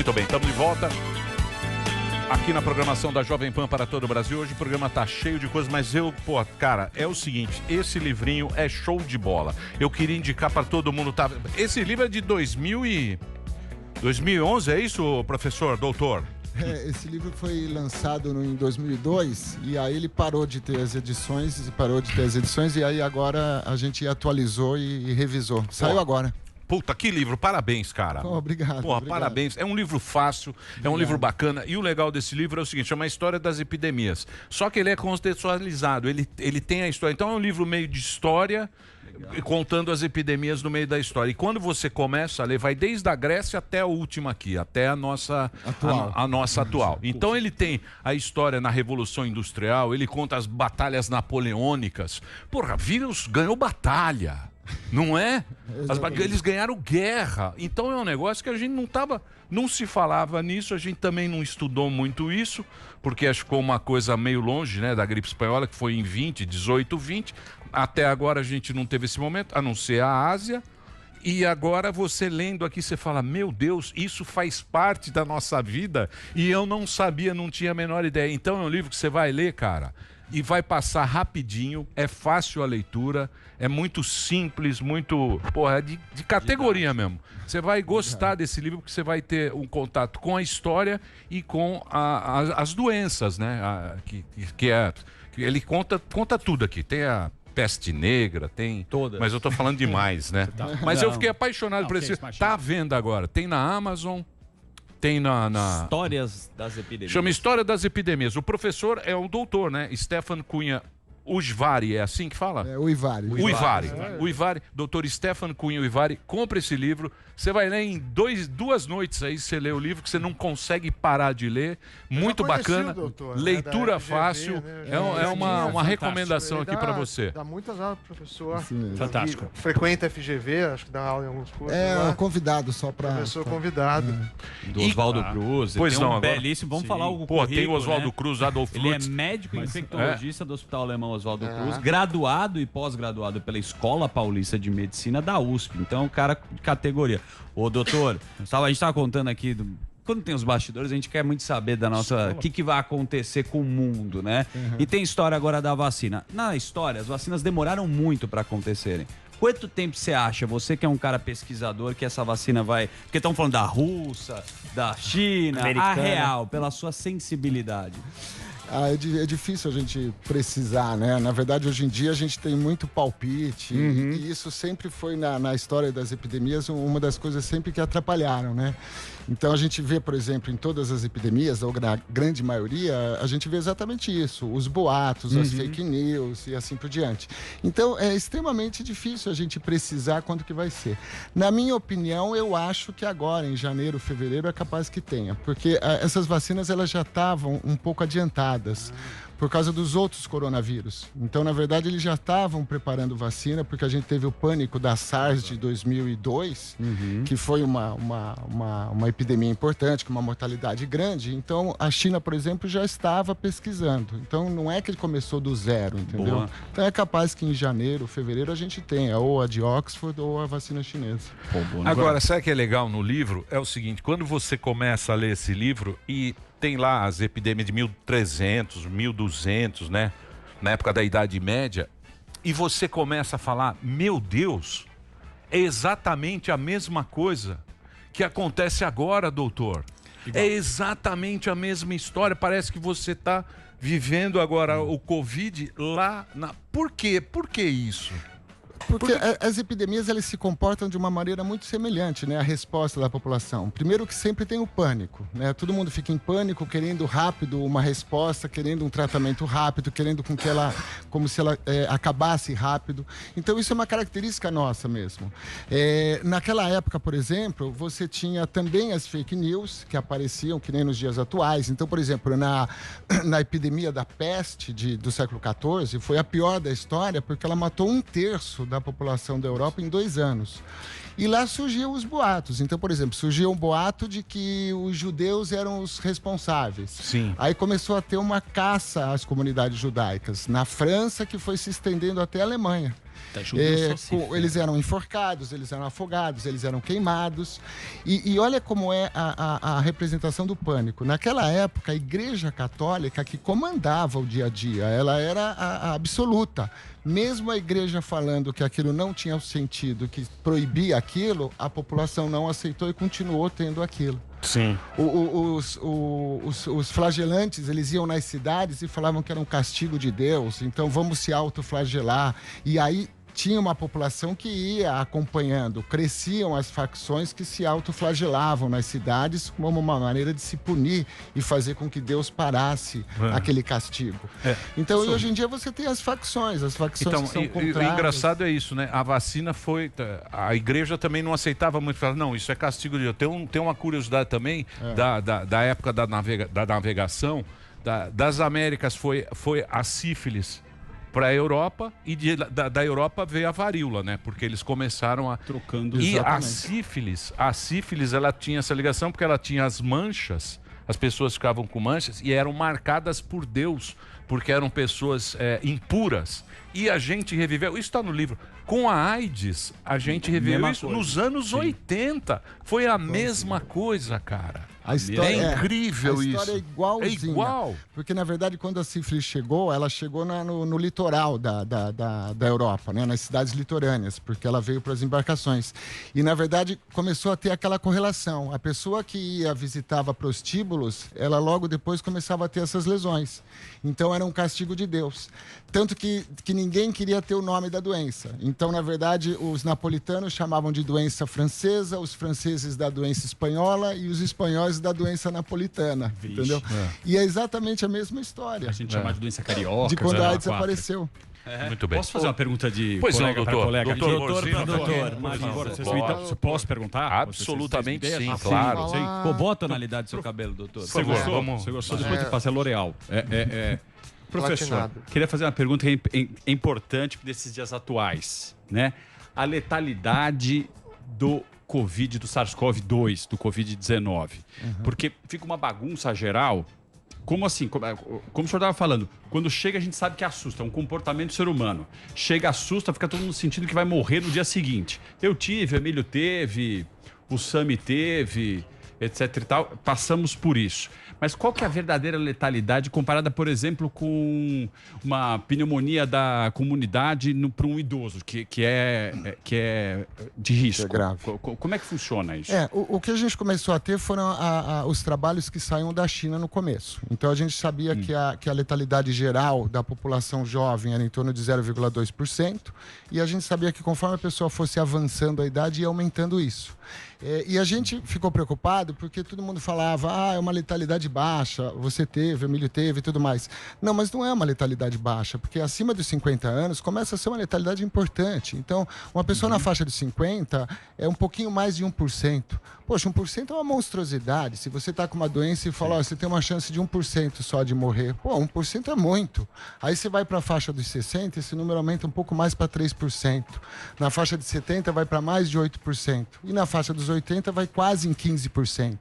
Muito bem, estamos de volta aqui na programação da Jovem Pan para todo o Brasil. Hoje o programa tá cheio de coisas, mas cara, é o seguinte, esse livrinho é show de bola. Eu queria indicar para todo mundo, tá? Esse livro é de 2011, é isso, professor, doutor? Esse livro foi lançado em 2002 e aí ele parou de ter as edições, e aí agora a gente atualizou e revisou. Saiu agora. Puta, que livro, parabéns, cara. Obrigado. Obrigado. Parabéns. É um livro fácil, é um livro bacana. E o legal desse livro é o seguinte, é uma história das epidemias. Só que ele é contextualizado, ele tem a história. Então é um livro meio de história, contando as epidemias no meio da história. E quando você começa a ler, vai desde a Grécia até a última aqui, até a nossa atual. Então ele tem a história na Revolução Industrial, ele conta as batalhas napoleônicas. Porra, vírus ganhou batalha. Não é? Eles ganharam guerra. Então é um negócio que a gente não se falava nisso, a gente também não estudou muito isso, porque acho que ficou uma coisa meio longe, né, da gripe espanhola, que foi em 18, 20. Até agora a gente não teve esse momento, a não ser a Ásia. E agora você lendo aqui, você fala, meu Deus, isso faz parte da nossa vida e eu não sabia, não tinha a menor ideia. Então é um livro que você vai ler, cara, e vai passar rapidinho, é fácil a leitura, é muito simples, muito, porra, é de categoria mesmo. Você vai gostar desse livro porque você vai ter um contato com a história e com as doenças, né? Ele conta tudo aqui, tem a peste negra, tem... Todas. Mas eu tô falando demais, né? Mas eu fiquei apaixonado por esse livro. Tá à venda agora, tem na Amazon... Tem Histórias das epidemias. Chama História das Epidemias. O professor é o doutor, né? Stefan Cunha Ujvari, é assim que fala? É, Uivari. Uivari. Doutor Stefan Cunha Uivari. Compre esse livro. Você vai ler em duas noites aí, você lê o livro, que você não consegue parar de ler. Muito bacana. Doutor, leitura FGV, fácil. Né? É uma recomendação aqui para você. Dá muitas aulas, professor. Fantástico. Frequenta FGV, acho que dá aula em alguns cursos. É, convidado só para... Professor convidado. Do Oswaldo Cruz. Pois não, belíssimo. Vamos falar o currículo, tem o Oswaldo Cruz, Adolfo Ele é médico infectologista do Hospital Alemão Oswaldo Cruz, graduado e pós-graduado pela Escola Paulista de Medicina da USP. Então, um cara de categoria. Ô, doutor, a gente estava contando aqui, quando tem os bastidores, a gente quer muito saber da nossa... O que vai acontecer com o mundo, né? E tem história agora da vacina. Na história, as vacinas demoraram muito para acontecerem. Quanto tempo você acha, você que é um cara pesquisador, que essa vacina vai... Porque estão falando da russa, da China, americana. A real, pela sua sensibilidade. É difícil a gente precisar, né? Na verdade, hoje em dia a gente tem muito palpite e isso sempre foi na história das epidemias uma das coisas sempre que atrapalharam, né? Então a gente vê, por exemplo, em todas as epidemias, ou na grande maioria, a gente vê exatamente isso, os boatos, as fake news e assim por diante. Então é extremamente difícil a gente precisar quando que vai ser. Na minha opinião, eu acho que agora, em janeiro, fevereiro, é capaz que tenha, porque essas vacinas elas já estavam um pouco adiantadas por causa dos outros coronavírus. Então, na verdade, eles já estavam preparando vacina, porque a gente teve o pânico da SARS de 2002, que foi uma epidemia importante, com uma mortalidade grande. Então, a China, por exemplo, já estava pesquisando. Então, não é que ele começou do zero, entendeu? Boa. Então, é capaz que em janeiro, fevereiro, a gente tenha ou a de Oxford ou a vacina chinesa. Agora, sabe o que é legal no livro? É o seguinte, quando você começa a ler esse livro e tem lá as epidemias de 1300, 1200, né? Na época da Idade Média. E você começa a falar, meu Deus, é exatamente a mesma coisa que acontece agora, doutor. É exatamente a mesma história. Parece que você está vivendo agora o Covid lá na... Por quê? Por que isso? Porque as epidemias elas se comportam de uma maneira muito semelhante, né? A resposta da população. Primeiro que sempre tem o pânico, né? Todo mundo fica em pânico, querendo rápido uma resposta, querendo um tratamento rápido, querendo como se ela acabasse rápido. Então isso é uma característica nossa mesmo. Naquela época, por exemplo, você tinha também as fake news que apareciam, que nem nos dias atuais. Então, por exemplo, na epidemia da peste do século XIV, foi a pior da história porque ela matou 1/3 da população da Europa em 2 anos. E lá surgiam os boatos. Então, por exemplo, surgiu um boato de que os judeus eram os responsáveis. Sim. Aí começou a ter uma caça às comunidades judaicas. Na França, que foi se estendendo até a Alemanha. Eles eram enforcados, eles eram afogados, eles eram queimados. E olha como é a representação do pânico. Naquela época, a Igreja Católica que comandava o dia a dia, ela era a absoluta. Mesmo a igreja falando que aquilo não tinha sentido, que proibia aquilo, a população não aceitou e continuou tendo aquilo. Sim. Os flagelantes, eles iam nas cidades e falavam que era um castigo de Deus, então vamos se autoflagelar. E aí tinha uma população que ia acompanhando, cresciam as facções que se autoflagelavam nas cidades como uma maneira de se punir e fazer com que Deus parasse aquele castigo. Então, hoje em dia você tem as facções que são contrárias. O engraçado é isso, né? A vacina foi... A igreja também não aceitava muito. Falava, não, isso é castigo de Deus. Tem uma curiosidade também da época da navegação, das Américas foi a sífilis para a Europa e da Europa veio a varíola, né? Porque eles começaram a... Trocando. E exatamente. a sífilis, ela tinha essa ligação porque ela tinha as manchas, as pessoas ficavam com manchas e eram marcadas por Deus, porque eram pessoas impuras. E a gente reviveu, isso está no livro, com a AIDS, a gente reviveu isso nos anos 80. Foi a mesma coisa, cara. A história é incrível isso. A história é igualzinha. É igual. Porque, na verdade, quando a sífilis chegou, ela chegou no litoral da Europa, né? Nas cidades litorâneas, porque ela veio para as embarcações. E, na verdade, começou a ter aquela correlação. A pessoa que visitava prostíbulos, ela logo depois começava a ter essas lesões. Então, era um castigo de Deus. Tanto que ninguém queria ter o nome da doença. Então, na verdade, os napolitanos chamavam de doença francesa, os franceses da doença espanhola e os espanhóis da doença napolitana, entendeu? E é exatamente a mesma história. A gente chama de doença carioca. De quando a AIDS apareceu. Muito bem. Posso fazer uma pergunta de colega para colega? Doutor, posso perguntar? Absolutamente sim, claro. Bota a tonalidade do seu cabelo, doutor. Você gostou? Você gostou? Depois eu passo, é L'Oréal. Professor, queria fazer uma pergunta que é importante desses dias atuais, né? A letalidade do Covid, do SARS-CoV-2, do Covid-19. Porque fica uma bagunça geral. Como assim? Como o senhor estava falando, quando chega a gente sabe que assusta, é um comportamento do ser humano. Chega, assusta, fica todo mundo sentindo que vai morrer no dia seguinte. Eu tive, o Emílio teve, o Sami teve, etc e tal, passamos por isso. Mas qual que é a verdadeira letalidade comparada, por exemplo, com uma pneumonia da comunidade para um idoso, que é de risco? Que é grave. Como é que funciona isso? O que a gente começou a ter foram os trabalhos que saíam da China no começo. Então, a gente sabia que a letalidade geral da população jovem era em torno de 0,2%, e a gente sabia que conforme a pessoa fosse avançando a idade, ia aumentando isso. E a gente ficou preocupado porque todo mundo falava, é uma letalidade baixa, você teve, o Emílio teve e tudo mais. Não, mas não é uma letalidade baixa, porque acima dos 50 anos começa a ser uma letalidade importante. Então, uma pessoa na faixa de 50 é um pouquinho mais de 1%. Poxa, 1% é uma monstruosidade. Se você está com uma doença e fala, você tem uma chance de 1% só de morrer. 1% é muito. Aí você vai para a faixa dos 60, esse número aumenta um pouco mais para 3%. Na faixa de 70 vai para mais de 8%. E na faixa dos 80 vai quase em 15%.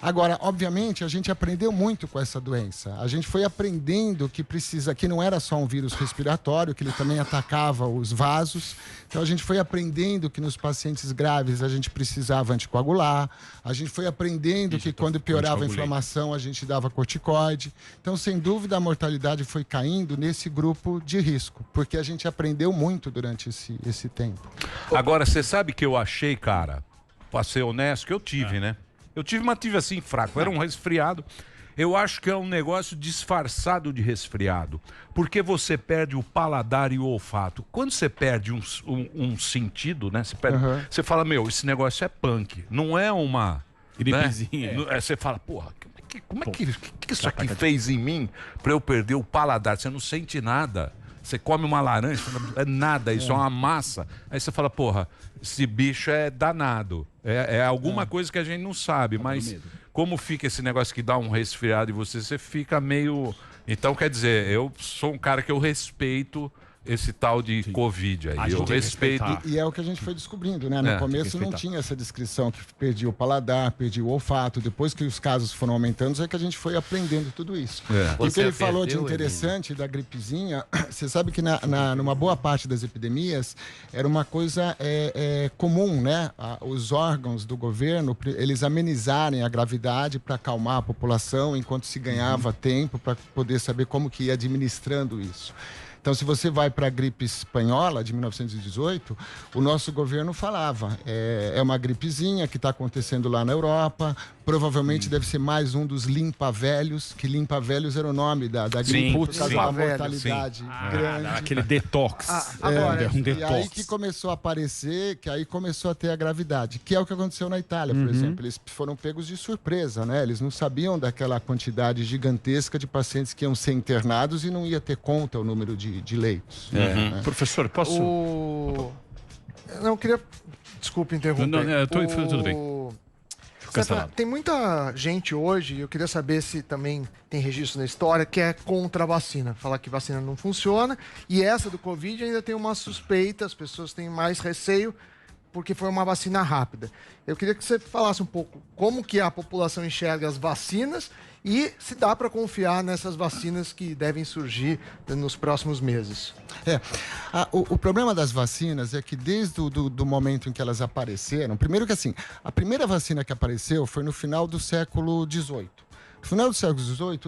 Agora, obviamente, a gente aprendeu muito com essa doença. A gente foi aprendendo que não era só um vírus respiratório, que ele também atacava os vasos. Então, a gente foi aprendendo que nos pacientes graves a gente precisava anticoagular. A gente foi aprendendo que quando piorava a inflamação, a gente dava corticoide. Então, sem dúvida, a mortalidade foi caindo nesse grupo de risco, porque a gente aprendeu muito durante esse tempo. Agora, você sabe que eu achei, cara, pra ser honesto, que eu tive, né? Eu tive assim fraco, era um resfriado. Eu acho que é um negócio disfarçado de resfriado, porque você perde o paladar e o olfato. Quando você perde um sentido, né? Você fala, esse negócio é punk, não é uma gripezinha. Né? Você fala, como é que isso aqui fez em mim para eu perder o paladar? Você não sente nada. Você come uma laranja, é nada, isso é uma massa. Aí você fala, esse bicho é danado. É alguma coisa que a gente não sabe, mas como fica esse negócio que dá um resfriado em você fica meio... Então, quer dizer, eu sou um cara que eu respeito esse tal de Covid aí. Eu respeito. E é o que a gente foi descobrindo, né? No começo não tinha essa descrição que perdia o paladar, perdia o olfato. Depois que os casos foram aumentando, é que a gente foi aprendendo tudo isso. E o que ele falou de interessante da gripezinha, você sabe que numa boa parte das epidemias era uma coisa comum, né? Os órgãos do governo, eles amenizarem a gravidade para acalmar a população enquanto se ganhava tempo para poder saber como que ia administrando isso. Então, se você vai para a gripe espanhola de 1918, o nosso governo falava, é uma gripezinha que está acontecendo lá na Europa, provavelmente deve ser mais um dos limpa-velhos, que limpa-velhos era o nome da gripe, por causa da mortalidade grande. Aquele detox. Agora, um detox. E aí que começou a aparecer, que aí começou a ter a gravidade, que é o que aconteceu na Itália, por exemplo. Eles foram pegos de surpresa, né? Eles não sabiam daquela quantidade gigantesca de pacientes que iam ser internados e não ia ter conta o número de leitos. Né? Professor, posso... Não, queria... Desculpe interromper. Tudo bem. Tem muita gente hoje, eu queria saber se também tem registro na história, que é contra a vacina. Falar que vacina não funciona. E essa do Covid ainda tem uma suspeita, as pessoas têm mais receio, porque foi uma vacina rápida. Eu queria que você falasse um pouco como que a população enxerga as vacinas e se dá para confiar nessas vacinas que devem surgir nos próximos meses. O problema das vacinas é que desde do momento em que elas apareceram, primeiro que assim, a primeira vacina que apareceu foi no final do século XVIII. No final do século XVIII,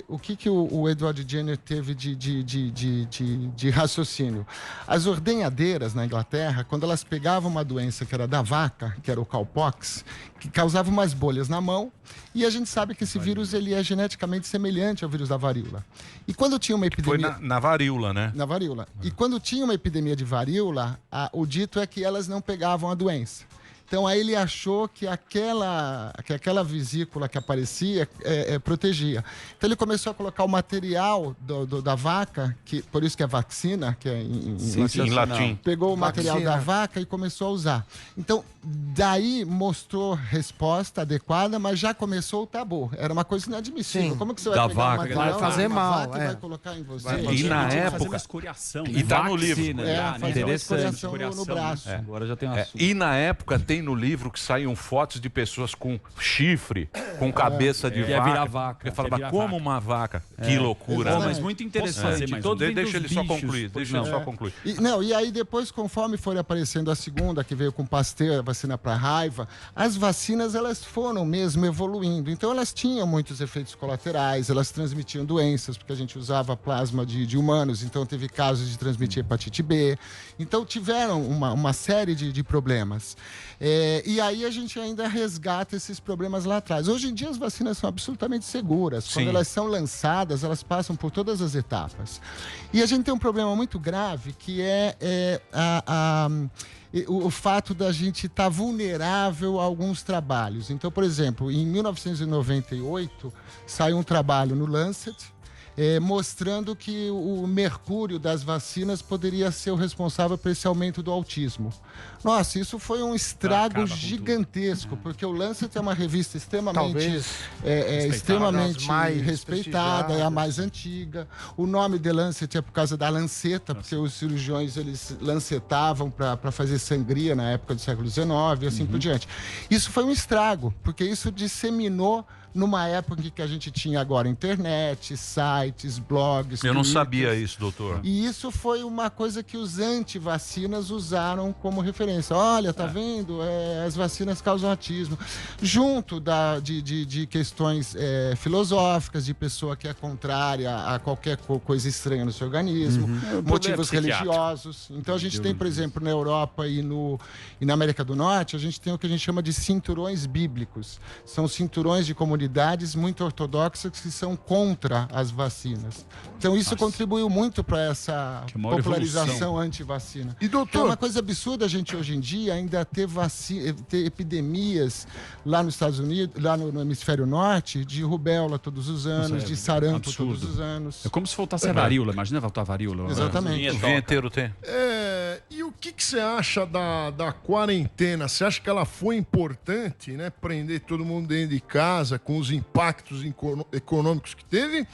o que o Edward Jenner teve de raciocínio? As ordenhadeiras na Inglaterra, quando elas pegavam uma doença que era da vaca, que era o cowpox, que causava umas bolhas na mão, e a gente sabe que esse vírus ele é geneticamente semelhante ao vírus da varíola. E quando tinha uma epidemia... Foi na varíola, né? Na varíola. E quando tinha uma epidemia de varíola, o dito é que elas não pegavam a doença. Então, aí ele achou que aquela vesícula que aparecia protegia. Então, ele começou a colocar o material da vaca, por isso que é vacina, que é em latim. Pegou o material da vaca e começou a usar. Então, daí mostrou resposta adequada, mas já começou o tabu. Era uma coisa inadmissível. Como que você vai pegar vaca, o material vai fazer mal, e vai colocar em você? E na época... fazer uma escoriação. E tá no livro. Fazer uma escoriação no braço. Agora já tem um assunto. E na época tem no livro que saíam fotos de pessoas com chifre, com cabeça de vaca. Ia virar vaca. Eu falava, como uma vaca? Que loucura. Mas muito interessante. Deixa ele só concluir. E aí depois, conforme foi aparecendo a segunda, que veio com Pasteur, a vacina para raiva, as vacinas elas foram mesmo evoluindo. Então elas tinham muitos efeitos colaterais, elas transmitiam doenças, porque a gente usava plasma de humanos, então teve casos de transmitir hepatite B. Então tiveram uma série de problemas. E aí a gente ainda resgata esses problemas lá atrás. Hoje em dia as vacinas são absolutamente seguras. Quando elas são lançadas, elas passam por todas as etapas. E a gente tem um problema muito grave, que o fato da gente estar vulnerável a alguns trabalhos. Então, por exemplo, em 1998, saiu um trabalho no Lancet, mostrando que o mercúrio das vacinas poderia ser o responsável por esse aumento do autismo. Nossa, isso foi um estrago gigantesco, porque o Lancet é uma revista extremamente respeitada, é a mais antiga. O nome de Lancet é por causa da lanceta, porque os cirurgiões eles lancetavam para fazer sangria na época do século XIX e assim por diante. Isso foi um estrago, porque isso disseminou numa época em que a gente tinha agora internet, sites, blogs... Eu não sabia isso, doutor. E isso foi uma coisa que os anti-vacinas usaram como referência. Olha, tá vendo? As vacinas causam autismo. Junto de questões filosóficas, de pessoa que é contrária a qualquer coisa estranha no seu organismo, motivos religiosos. Então a gente tem, por exemplo, na Europa e na América do Norte, a gente tem o que a gente chama de cinturões bíblicos. São cinturões de comunidades muito ortodoxas que são contra as vacinas. Então isso contribuiu muito para essa popularização anti-vacina. E doutor, então, é uma coisa absurda a gente hoje em dia ainda ter epidemias lá nos Estados Unidos, lá no hemisfério norte, de rubéola todos os anos, de sarampo todos os anos. É como se voltasse a varíola. Imagina voltar a varíola. Exatamente. O vinheteiro tem. E o que você acha da quarentena? Você acha que ela foi importante, né? Prender todo mundo dentro de casa, com os impactos econômicos que teve?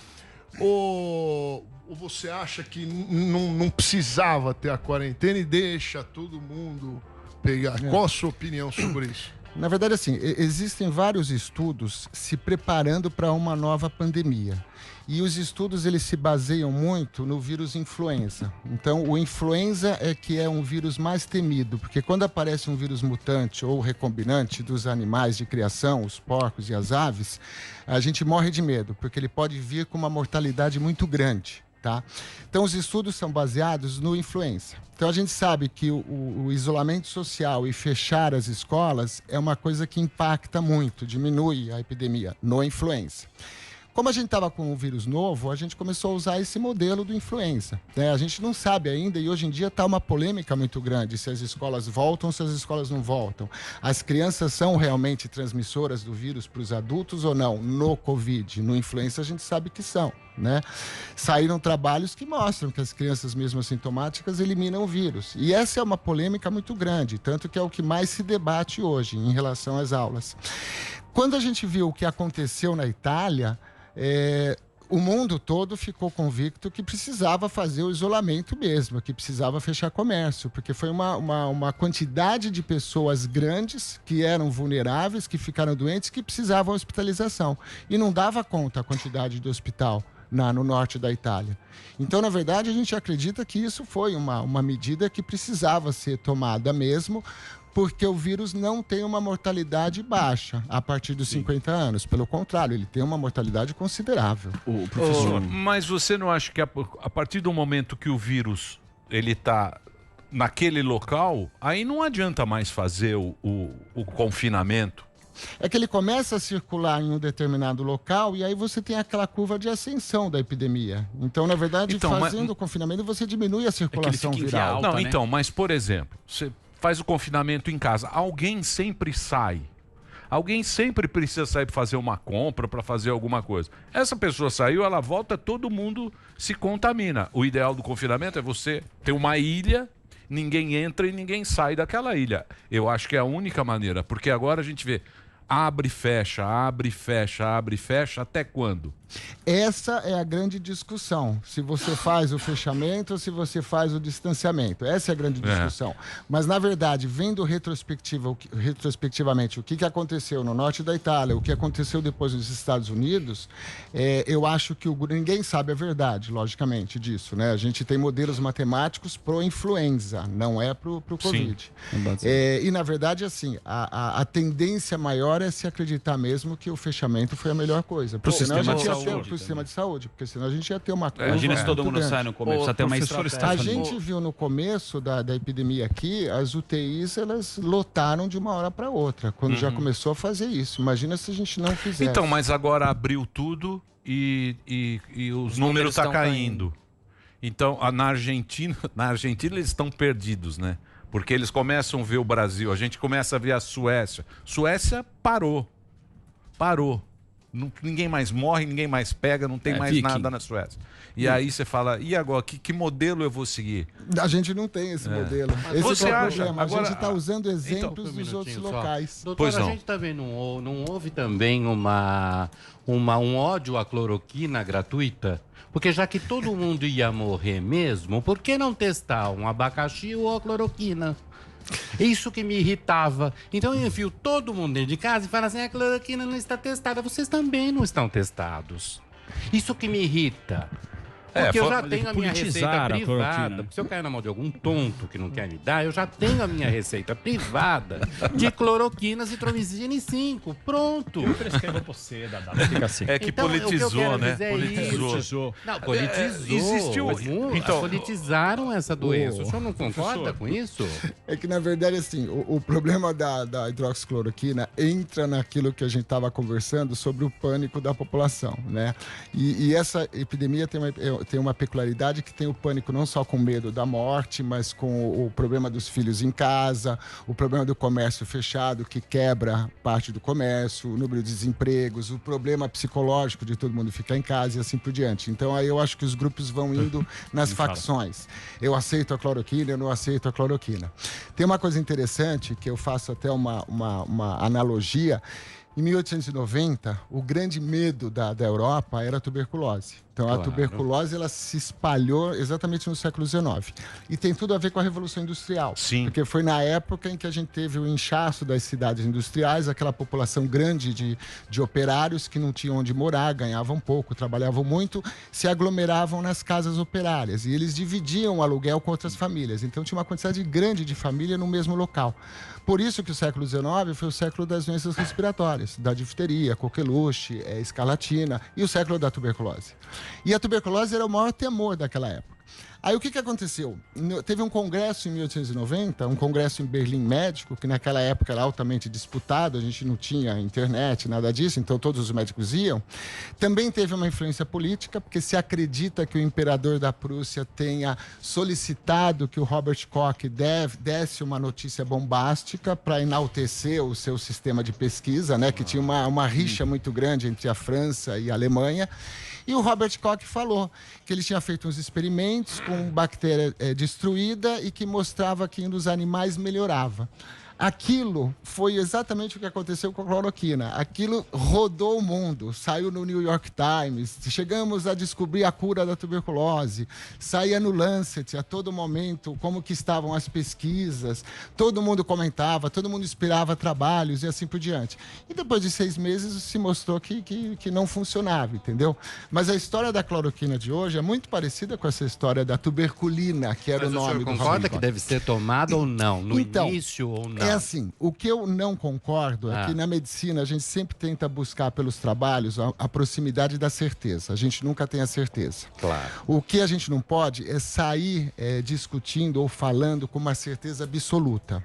Ou você acha que não precisava ter a quarentena e deixa todo mundo pegar? Qual a sua opinião sobre isso? Na verdade, assim, existem vários estudos se preparando para uma nova pandemia. E os estudos, eles se baseiam muito no vírus influenza. Então, o influenza é que é um vírus mais temido, porque quando aparece um vírus mutante ou recombinante dos animais de criação, os porcos e as aves, a gente morre de medo, porque ele pode vir com uma mortalidade muito grande. Tá? Então, os estudos são baseados no influenza. Então, a gente sabe que o isolamento social e fechar as escolas é uma coisa que impacta muito, diminui a epidemia no influenza. Como a gente estava com um vírus novo, a gente começou a usar esse modelo do influenza, né? A gente não sabe ainda, e hoje em dia está uma polêmica muito grande, se as escolas voltam, se as escolas não voltam. As crianças são realmente transmissoras do vírus para os adultos ou não? No Covid, no influenza a gente sabe que são, né? Saíram trabalhos que mostram que as crianças mesmo assintomáticas eliminam o vírus. E essa é uma polêmica muito grande, tanto que é o que mais se debate hoje em relação às aulas. Quando a gente viu o que aconteceu na Itália, o mundo todo ficou convicto que precisava fazer o isolamento mesmo, que precisava fechar comércio, porque foi uma quantidade de pessoas grandes que eram vulneráveis, que ficaram doentes, que precisavam de hospitalização. E não dava conta a quantidade de hospital no norte da Itália. Então, na verdade, a gente acredita que isso foi uma medida que precisava ser tomada mesmo, porque o vírus não tem uma mortalidade baixa a partir dos 50 anos. Pelo contrário, ele tem uma mortalidade considerável. O professor, mas você não acha que a partir do momento que o vírus ele está naquele local, aí não adianta mais fazer o confinamento? É que ele começa a circular em um determinado local e aí você tem aquela curva de ascensão da epidemia. Então, na verdade, fazendo o confinamento, você diminui a circulação viral. Não, então, mas, por exemplo, você faz o confinamento em casa, alguém sempre sai. Alguém sempre precisa sair para fazer uma compra, para fazer alguma coisa. Essa pessoa saiu, ela volta, todo mundo se contamina. O ideal do confinamento é você ter uma ilha, ninguém entra e ninguém sai daquela ilha. Eu acho que é a única maneira, porque agora a gente vê abre, fecha, abre, fecha, abre, fecha, até quando? Essa é a grande discussão, se você faz o fechamento ou se você faz o distanciamento. Essa é a grande discussão. Mas, na verdade, vendo retrospectivamente o que aconteceu no norte da Itália, o que aconteceu depois nos Estados Unidos, eu acho que ninguém sabe a verdade, logicamente, disso, né? A gente tem modelos matemáticos pro influenza, não é pro Covid. E, na verdade, assim, a tendência maior é se acreditar mesmo que o fechamento foi a melhor coisa. Pro sistema de saúde. Pro sistema de saúde, porque senão a gente ia ter uma coisa. Imagina se todo mundo sai no começo, precisa ter uma estratégia. A gente viu no começo da epidemia aqui, as UTIs, elas lotaram de uma hora para outra, quando já começou a fazer isso. Imagina se a gente não fizesse. Então, mas agora abriu tudo e os números estão caindo. Então, na Argentina eles estão perdidos, né? Porque eles começam a ver o Brasil, a gente começa a ver a Suécia. Suécia parou. Ninguém mais morre, ninguém mais pega, não tem mais nada na Suécia. E aí você fala, e agora, que modelo eu vou seguir? A gente não tem esse modelo. Esse você é o acha? problema. Agora, a gente está usando exemplos então, dos outros locais. Doutor, a gente também não houve também um ódio à cloroquina gratuita? Porque já que todo mundo ia morrer mesmo, por que não testar um abacaxi ou a cloroquina? Isso que me irritava. Então eu enfio todo mundo dentro de casa e falo assim, a cloroquina não está testada. Vocês também não estão testados. Isso que me irrita. Porque eu já tenho a minha receita privada. Se eu cair na mão de algum tonto que não quer me dar, eu já tenho a minha receita privada de cloroquina, Zitromicina 5. Pronto. Eu prescrevo você, Dadá. Fica assim. É que então, politizou, né? Politizou. Não, politizou. Existiu. Então, politizaram essa doença. O senhor não concorda com isso? É que, na verdade, assim, o problema da hidroxicloroquina entra naquilo que a gente estava conversando sobre o pânico da população, né? E essa epidemia tem uma peculiaridade que tem o pânico não só com medo da morte, mas com o problema dos filhos em casa, o problema do comércio fechado, que quebra parte do comércio, o número de desempregos, o problema psicológico de todo mundo ficar em casa e assim por diante. Então, aí eu acho que os grupos vão indo nas facções. Eu aceito a cloroquina, eu não aceito a cloroquina. Tem uma coisa interessante, que eu faço até uma analogia. Em 1890, o grande medo da Europa era a tuberculose. Então, a tuberculose ela se espalhou exatamente no século XIX. E tem tudo a ver com a Revolução Industrial. Sim. Porque foi na época em que a gente teve o inchaço das cidades industriais, aquela população grande de operários que não tinham onde morar, ganhavam pouco, trabalhavam muito, se aglomeravam nas casas operárias. E eles dividiam o aluguel com outras famílias. Então, tinha uma quantidade grande de família no mesmo local. Por isso que o século XIX foi o século das doenças respiratórias, da difteria, coqueluche, escarlatina e o século da tuberculose. E a tuberculose era o maior temor daquela época. Aí o que aconteceu? Teve um congresso em 1890, um congresso em Berlim médico, que naquela época era altamente disputado, a gente não tinha internet, nada disso, então todos os médicos iam. Também teve uma influência política, porque se acredita que o imperador da Prússia tenha solicitado que o Robert Koch desse uma notícia bombástica para enaltecer o seu sistema de pesquisa, né, que tinha uma rixa muito grande entre a França e a Alemanha. E o Robert Koch falou que ele tinha feito uns experimentos com bactéria destruída e que mostrava que nos animais melhorava. Aquilo foi exatamente o que aconteceu com a cloroquina. Aquilo rodou o mundo, saiu no New York Times, chegamos a descobrir a cura da tuberculose, saía no Lancet a todo momento como que estavam as pesquisas, todo mundo comentava, todo mundo esperava trabalhos e assim por diante. E depois de 6 meses se mostrou que não funcionava, entendeu? Mas a história da cloroquina de hoje é muito parecida com essa história da tuberculina, que era o nome do Mas o senhor concorda que deve ser tomado ou não? No início ou não? É assim, o que eu não concordo é que na medicina a gente sempre tenta buscar pelos trabalhos a proximidade da certeza. A gente nunca tem a certeza. Claro. O que a gente não pode é sair discutindo ou falando com uma certeza absoluta.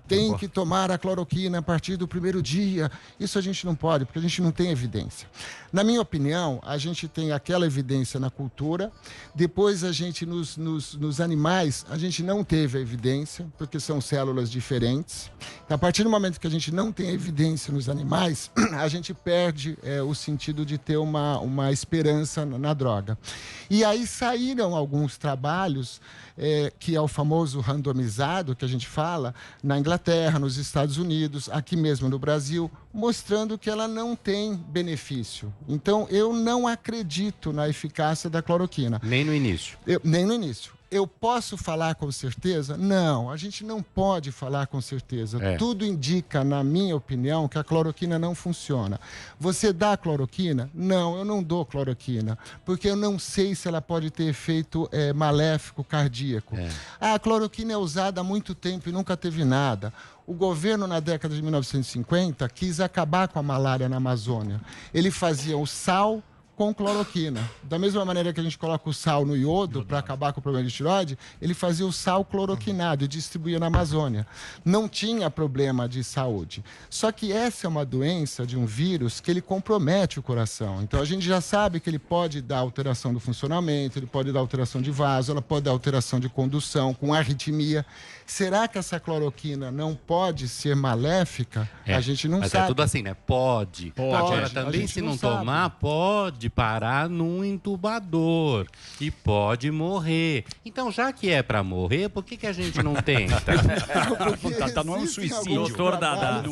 Tem que tomar a cloroquina a partir do primeiro dia. Isso a gente não pode, porque a gente não tem evidência. Na minha opinião, a gente tem aquela evidência na cultura, depois a gente, nos animais, a gente não teve a evidência, porque são células diferentes. A partir do momento que a gente não tem evidência nos animais, a gente perde o sentido de ter uma esperança na droga. E aí saíram alguns trabalhos, que é o famoso randomizado, que a gente fala, na Inglaterra, nos Estados Unidos, aqui mesmo no Brasil, mostrando que ela não tem benefício. Então, eu não acredito na eficácia da cloroquina. Nem no início. Nem no início. Eu posso falar com certeza? Não, a gente não pode falar com certeza. Tudo indica, na minha opinião, que a cloroquina não funciona. Você dá cloroquina? Não, eu não dou cloroquina, porque eu não sei se ela pode ter efeito maléfico cardíaco. A cloroquina é usada há muito tempo e nunca teve nada. O governo, na década de 1950, quis acabar com a malária na Amazônia. Ele fazia o sal com cloroquina. Da mesma maneira que a gente coloca o sal no iodo para acabar com o problema de tireoide, ele fazia o sal cloroquinado e distribuía na Amazônia. Não tinha problema de saúde. Só que essa é uma doença de um vírus que ele compromete o coração. Então a gente já sabe que ele pode dar alteração do funcionamento, ele pode dar alteração de vaso, ela pode dar alteração de condução, com arritmia. Será que essa cloroquina não pode ser maléfica? A gente não sabe. Mas é tudo assim, né? Pode. Agora também, se não tomar, pode parar num entubador e pode morrer. Então, já que é para morrer, por que a gente não tenta? Não é um suicídio. Doutor Dadá.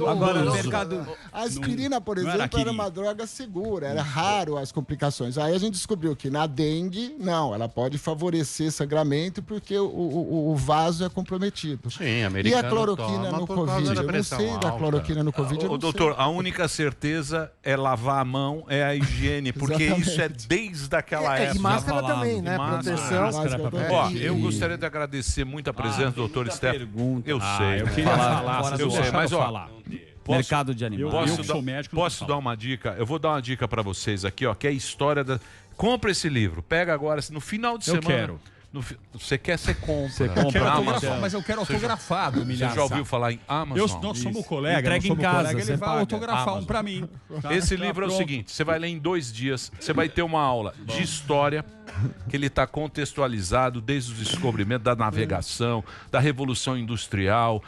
Agora, no mercado... A aspirina, por exemplo, era uma droga segura, era raro as complicações. Aí a gente descobriu que na dengue, não, ela pode favorecer sangramento porque o vaso é comprometido. Sim, americano. E a cloroquina no Covid? Eu não sei da cloroquina no Covid. Doutor, a única certeza é lavar a mão, é a higiene, porque isso é desde aquela época. E máscara também, né? Proteção. Eu gostaria de agradecer muito a presença do doutor Stefano. Pergunta. Eu sei. Eu queria falar. Eu sei, mas Mercado de animais. Posso dar uma dica? Eu vou dar uma dica para vocês aqui, ó, que é a história da... Compra esse livro, pega agora, no final de semana. Quero. Você quer, você compra. Você compra, mas eu quero autografado, Você já ouviu falar em Amazon? Nós somos colega, entrega em casa, ele vai autografar um pra mim. Esse livro é o seguinte, você vai ler em 2 dias, você vai ter uma aula de história, que ele está contextualizado desde os descobrimentos da navegação, da Revolução Industrial,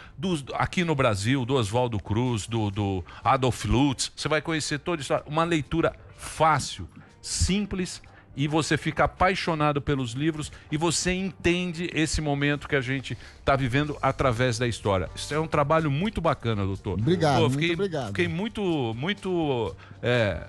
aqui no Brasil, do Oswaldo Cruz, do Adolf Lutz. Você vai conhecer toda a história. Uma leitura fácil, simples e você fica apaixonado pelos livros e você entende esse momento que a gente está vivendo através da história. Isso é um trabalho muito bacana, doutor. Obrigado, muito obrigado. Fiquei muito...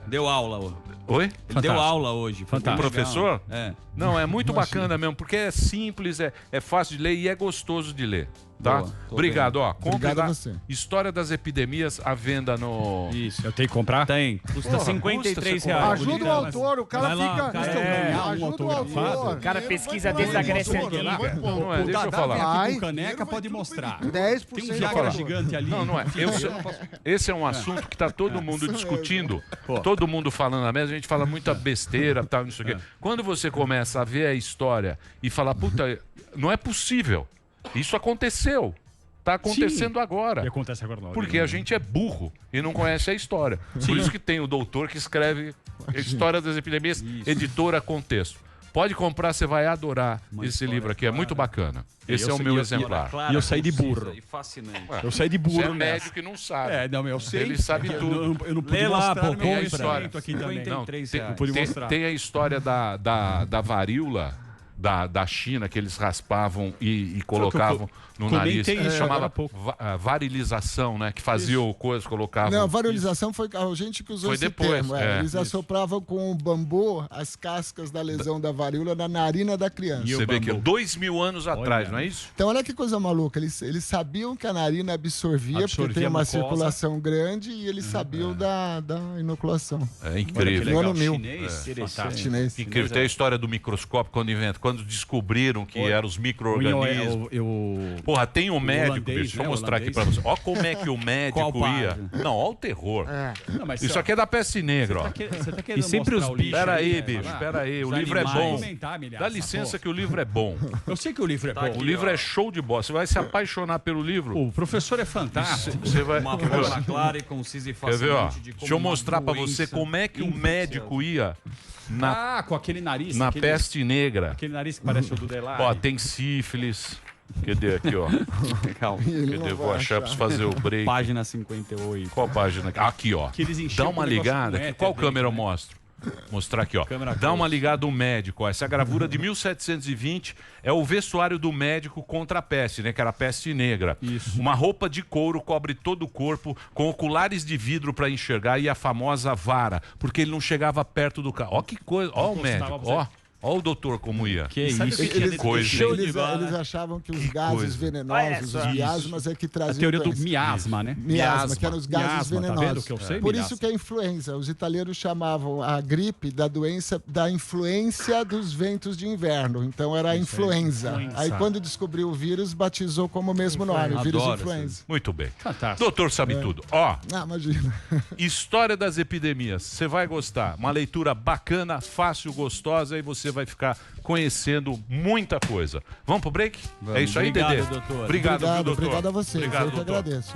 Deu aula hoje. Oi? Ele deu aula hoje. O professor? É. Não, é muito bacana mesmo, porque é simples, é fácil de ler e é gostoso de ler. Tá? Boa, Obrigado, ó. Compre Obrigado lá. a você. História das Epidemias à venda no... Isso. Eu tenho que comprar? Tem. Custa Porra, R$53. custa, você Ajuda o autor, o cara Vai lá, fica. cara, Ajuda o autor. O cara pesquisa desde a Grécia Antiga. Não é, O deixa eu Dadá falar. vem aqui Vai. com caneca, pode mostrar. 10% Tem um de Viagra autor. gigante ali. Não é. Esse é um assunto que tá todo mundo discutindo, todo mundo falando na mesa, a gente fala muita besteira, tal, não sei o quê. Quando você começa a ver a história e falar, puta, não é possível. Isso aconteceu. Tá acontecendo agora. E acontece agora não. Porque a gente é burro e não conhece a história. Por isso que tem o doutor que escreve História das Epidemias, editora Contexto. Pode comprar, você vai adorar esse livro aqui. É muito bacana. Esse é o meu exemplar. E eu saí de burro. E fascinante. Eu saí de Você é burro nessa. médico e não sabe. É, não, eu sei. Ele sabe tudo. Eu não pude Lê lá, mostrar pô, meu Tem a conhecimento história. aqui também. Não, R$53. Pude mostrar. tem a história da varíola da China, que eles raspavam e colocavam no nariz. comentei isso Chamava agora há pouco. varilização, né? Que faziam coisa, colocavam... Não, a varilização foi a gente que usou Foi esse depois, termo. é. Eles assopravam com o bambu as cascas da lesão da varíola na narina da criança. Você vê que 2000 anos atrás, não é isso? Então, olha que coisa maluca. Eles sabiam que a narina absorvia porque tem uma mucosa. circulação grande e eles sabiam da inoculação. É incrível. No ano 1000. Chinês. Incrível. Tem a história do microscópio quando descobriram que eram os micro-organismos. Porra, tem um médico, holandês, bicho, deixa eu né? mostrar aqui pra você. Olha como é que o médico ia. Não, olha o terror. Não, mas Isso aqui é da peste negra, ó. Você tá querendo E sempre mostrar os o lixo Pera aí, né? bicho, Vai lá. pera aí. O Os livro é animais. bom. Comentar, milhaça, Dá licença pô. que o livro é bom. Eu sei que o livro é bom. O livro é show de bola. Você vai se apaixonar pelo livro. O professor é fantástico. Você vai... Uma forma clara e concisa e Quer ver, ó? fascinante de como Deixa eu uma mostrar pra doença você como é que o médico ia na Com aquele nariz. na aquele, peste negra. Aquele nariz que parece o do Delari. Ó, tem sífilis. Cadê aqui, ó? Legal. Ele Cadê? não Vou vai achar pra você fazer o break. Página 58. Qual página? Aqui, ó. Que eles Dá enchiam uma com o negócio ligada. com éter Qual dentro, câmera eu né? mostro? Mostrar aqui, ó. Câmera Dá uma close. ligada ao médico. Ó. Essa gravura de 1720 é o vestuário do médico contra a peste, né? Que era a peste negra. Isso. Uma roupa de couro cobre todo o corpo, com oculares de vidro para enxergar e a famosa vara, porque ele não chegava perto do carro. Ó que coisa. Ó o médico. Ó. Ó o doutor como ia. Que isso? Eles, coisa, eles achavam que os gases coisa. venenosos, os miasmas, é que A traziam teoria do doença. miasma, né? Miasma, que eram os gases Miasma, tá venenosos. vendo que eu sei, Por miasma? isso que é influenza. Os italianos chamavam a gripe da doença da influência dos ventos de inverno. Então era a influenza. Aí quando descobriu o vírus, batizou como o mesmo nome, vírus Adoro influenza. Muito bem. Fantástico. Doutor sabe tudo. Ó, Ah, imagina. História das Epidemias. Você vai gostar. Uma leitura bacana, fácil, gostosa e você vai ficar conhecendo muita coisa. Vamos pro break? É isso aí, Obrigado, Dedê? doutor. Obrigado, viu, doutor? Obrigado a vocês. Obrigado, Eu que doutor. agradeço.